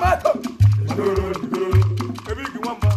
Ejyk Nwamba.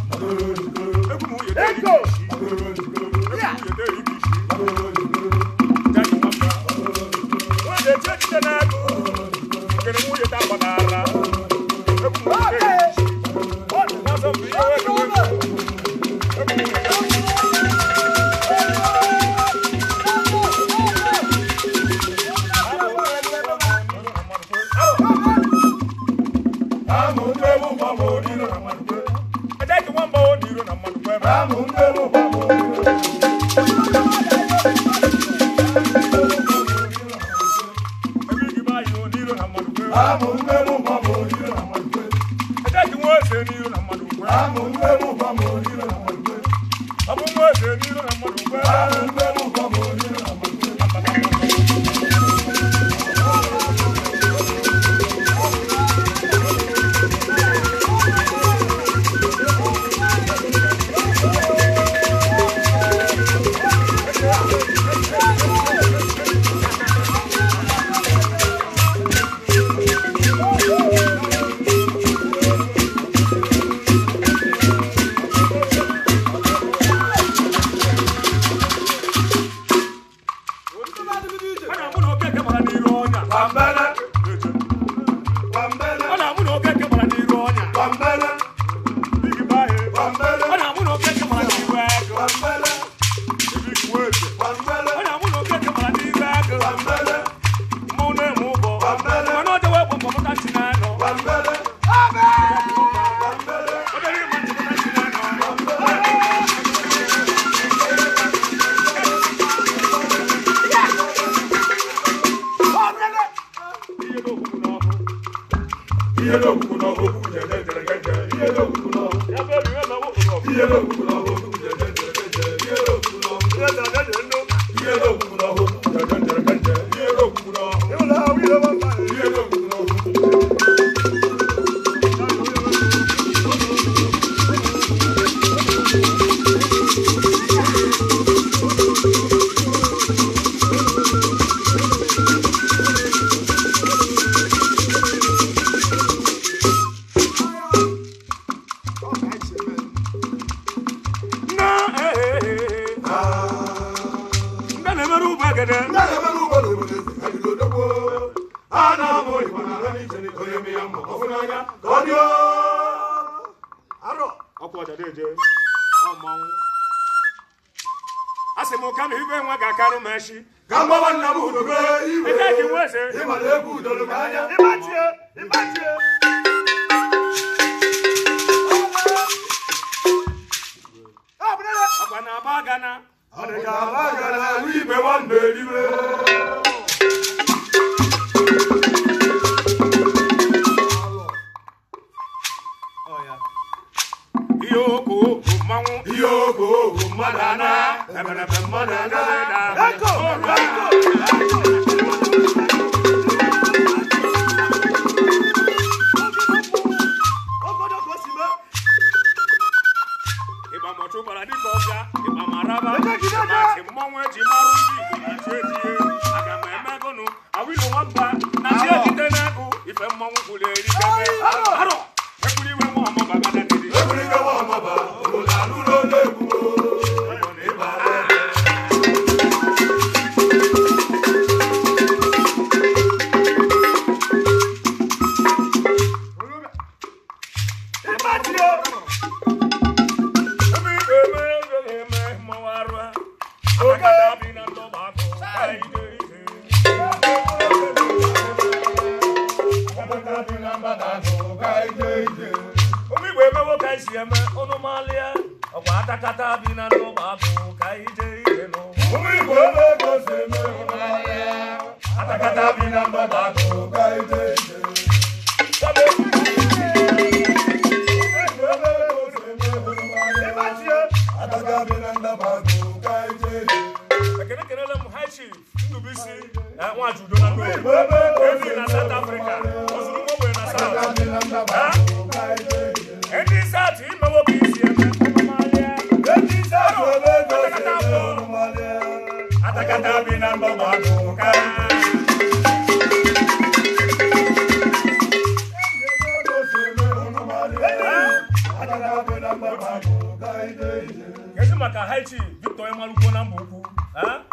Haichi Victor Emaluko na Okwu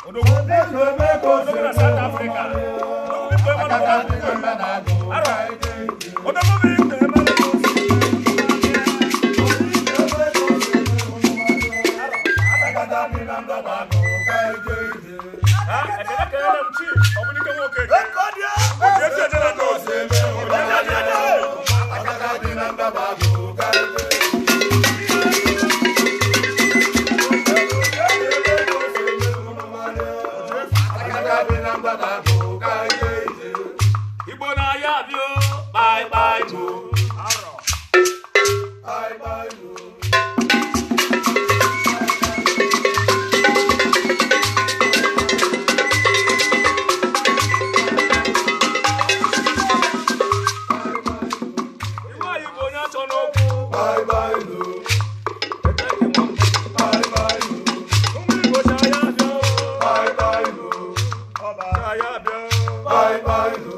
Odogo na South Africa Victor Emaluko Odogo Victor Emaluko Bye bye to bye bye to bye bye to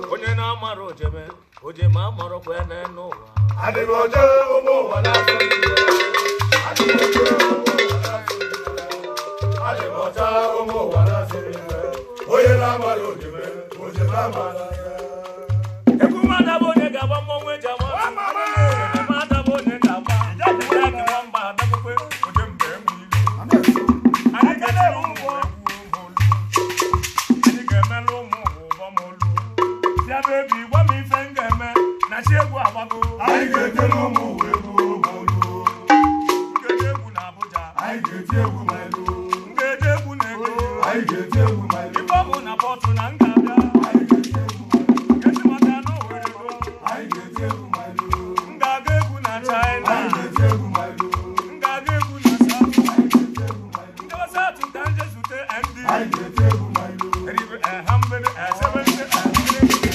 Oje ma moro kwe na no wa Adiboje omo wa na so Adiboje omo wa na so Oye na maro jeme oje na mara Ekuma da bonye ga ba mo nwe jama Ma da bonye ga ba Ejyk Nwamba da kwe oje mbe mu Ani ga na mu Ani ga na lo mu ba mo lu Ya baby wa mi fenga na chegbu abago ai gete no mu webu molu gete bu na Abuja ai gete bu melu gete bu nego ai gete bu melu ipo bu na portu na ngabia ai gete bu melu gete maka no werego ai gete bu melu ngage bu na China ai gete bu melu ngage bu na South ai gete bu melu ndo sa tu danje zute ndi ai gete bu melu ribe hambe sebente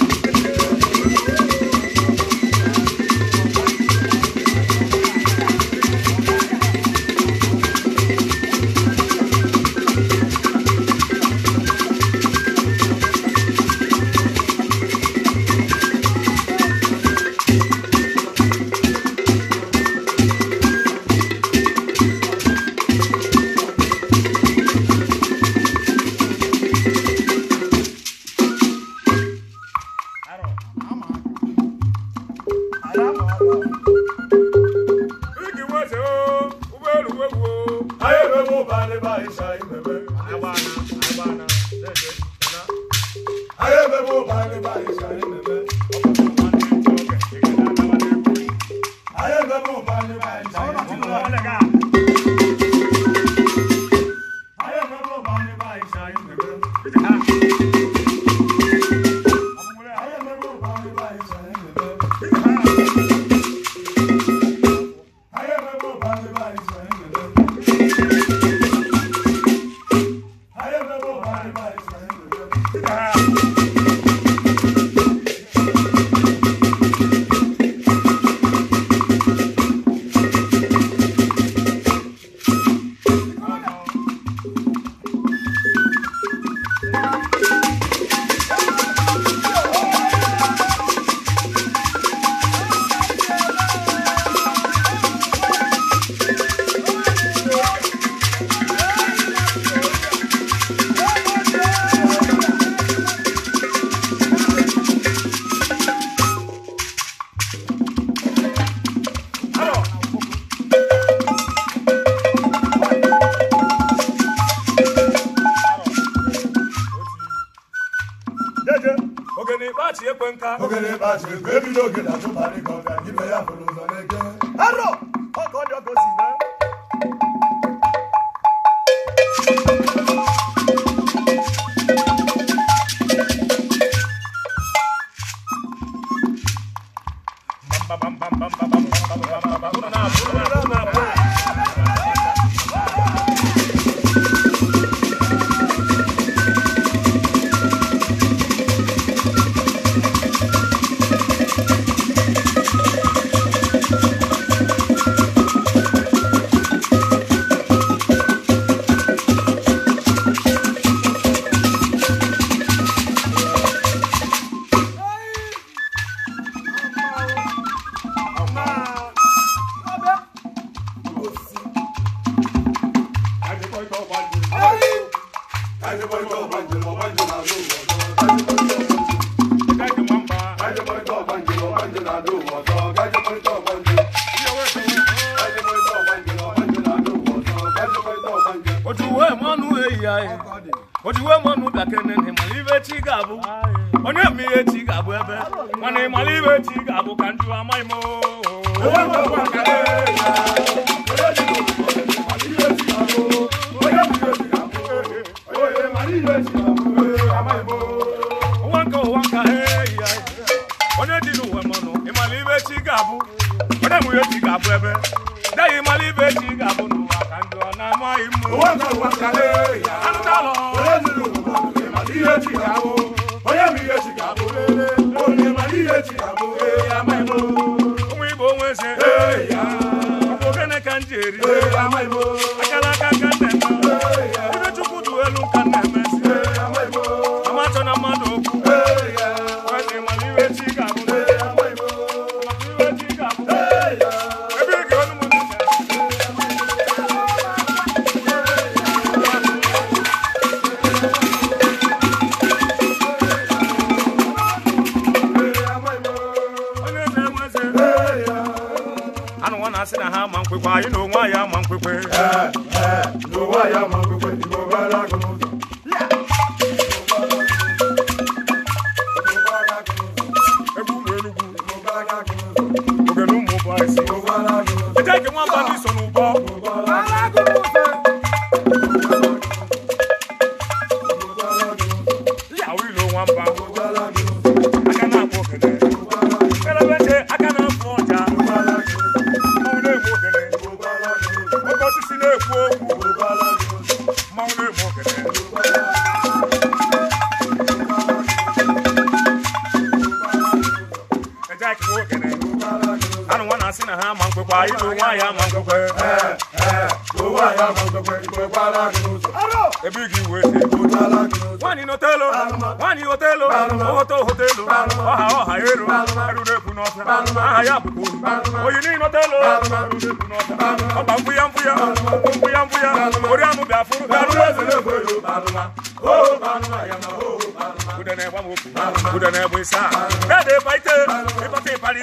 Ogene ba se baby no get that body go down. Give me a follow on again. Arro! Oh God, you go see na. Bam bam bam bam bam bam bam bam bam bam bam. Ojuwe manu eyai. Ojuwe manu dakene ni malive chigabu. Onye mi chigabu ebe. Mane malive chigabu kanju amaimo. Wanka eyai. Onye dinu we manu malive chigabu. Onye mu chigabu ebe. Dai malive chigabu no akanju na maimo. Wanka eyai. Antalo. Malive chigabu. Onye mi chigabu. Onye malive chigabu amaimo. Onwese eya Ogene kanjeri amaibo akala kakane ebe chukudu elu kaneme amaibo amacho na madu eya wase maliwe chigabu amaibo maliwe chigabu eya ebe ke onu mo Asina ha mankwekwe ayi no nwa ya mankwekwe no nwa ya mankwekwe ibo bala kono ebu menugu ibo bala kono ogenu mo ba isi ibo bala kono Ejyk Nwamba ni so no bo bala kono ya wi lo Nwamba bala kono akana po kene kala bete akana po ja Asina ha mankwekwe ayi no nwa ya mankwekwe no nwa ya mankwekwe ibo bala kono ebigi wete wani hotelo oto hotelo oha ero arude kunofa aha ya buku oyini hotelo arude kunofa oba mbuya ori anu bia furu arude kwelo banuma ya ma kudene kwa moku kudene bwisa gade baite ipate pari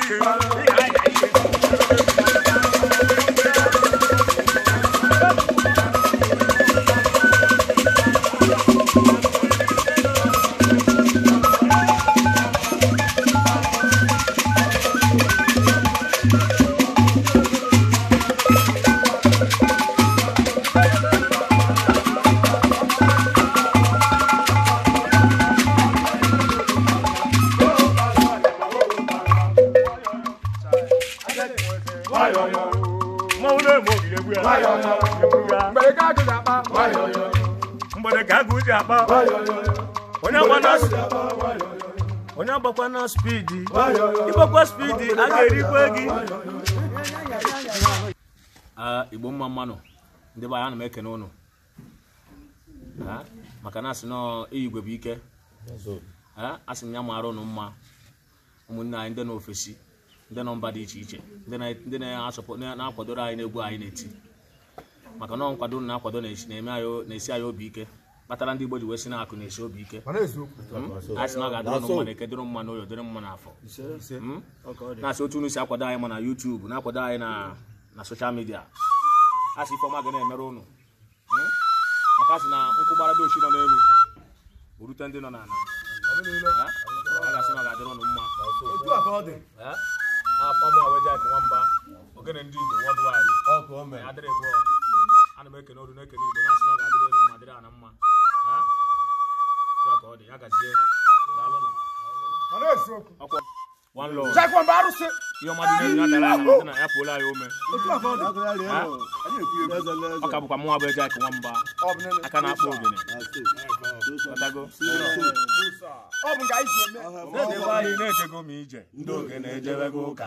onye agbakwa na speedi ịgbakwa speedi a ga-erikwe gị igbo mma mmanụ ndị be anyị na ekene unu maka na asị nọ igwe bụ ike asị nya mara unu mma ụmụnne anyị ndị n'ofesi ndị nọ mba dị iche iche ndị na-akwadoro anyị n'egwu anyị na-eti maka na nkwado na-akwado na-esi anyị obi ike kpatara ndị Igbo ji wee si na-akụ na-esi obi ike asị na ọ ga-adịrị mma na eke dịrị mma n'oyo dịrị mma n'afọ na-asị otu unu si akwado anyị ma na YouTube na-akwado anyị na soshal midia asị ifeọma ga na-emere unu maka asị na nkwụgbara dị ochi nọ n'elu urute ndị nọ n'ala a ga-asị na ọ ga-adịrị unu mma afọ mụ Ejyk Nwamba Ogene ndị Igbo worldwide adịrị bụ ana m ekene oru na-ekene Igbo na-asị na ọ ga-adịrị elu mma dịrị ana mma ka ọ dị ya gazie one love Ejyk Nwamba arụsị ihe ọma dị n'elu na-adara anya na ya pụola ya ome ọ ka bụkwa mụnwa bụ Ejyk Nwamba aka na-akpọ Ogene na-ejego m ije ndị Ogene ejebego ụka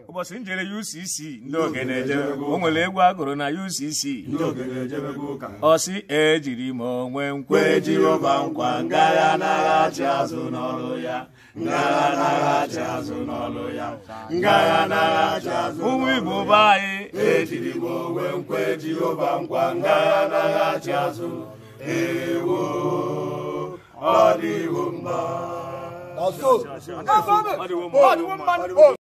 ụbọchị njere UCC ndị Ogene ejebego o nwere egwu agụrụ na UCC ndị Ogene ejebego ụka ọ sị ejiri m onwe nkwe Jehova nkwa ngagha anaghachi azụ n'ọrụ ya ngagha anaghachi azụ n'ọrụ ya ngagha anaghachi azụ ụmụ Igbo be anyị ejiri m onwe nkwe Jehova nkwa ngagha anaghachi azụ ewo Adiwumba.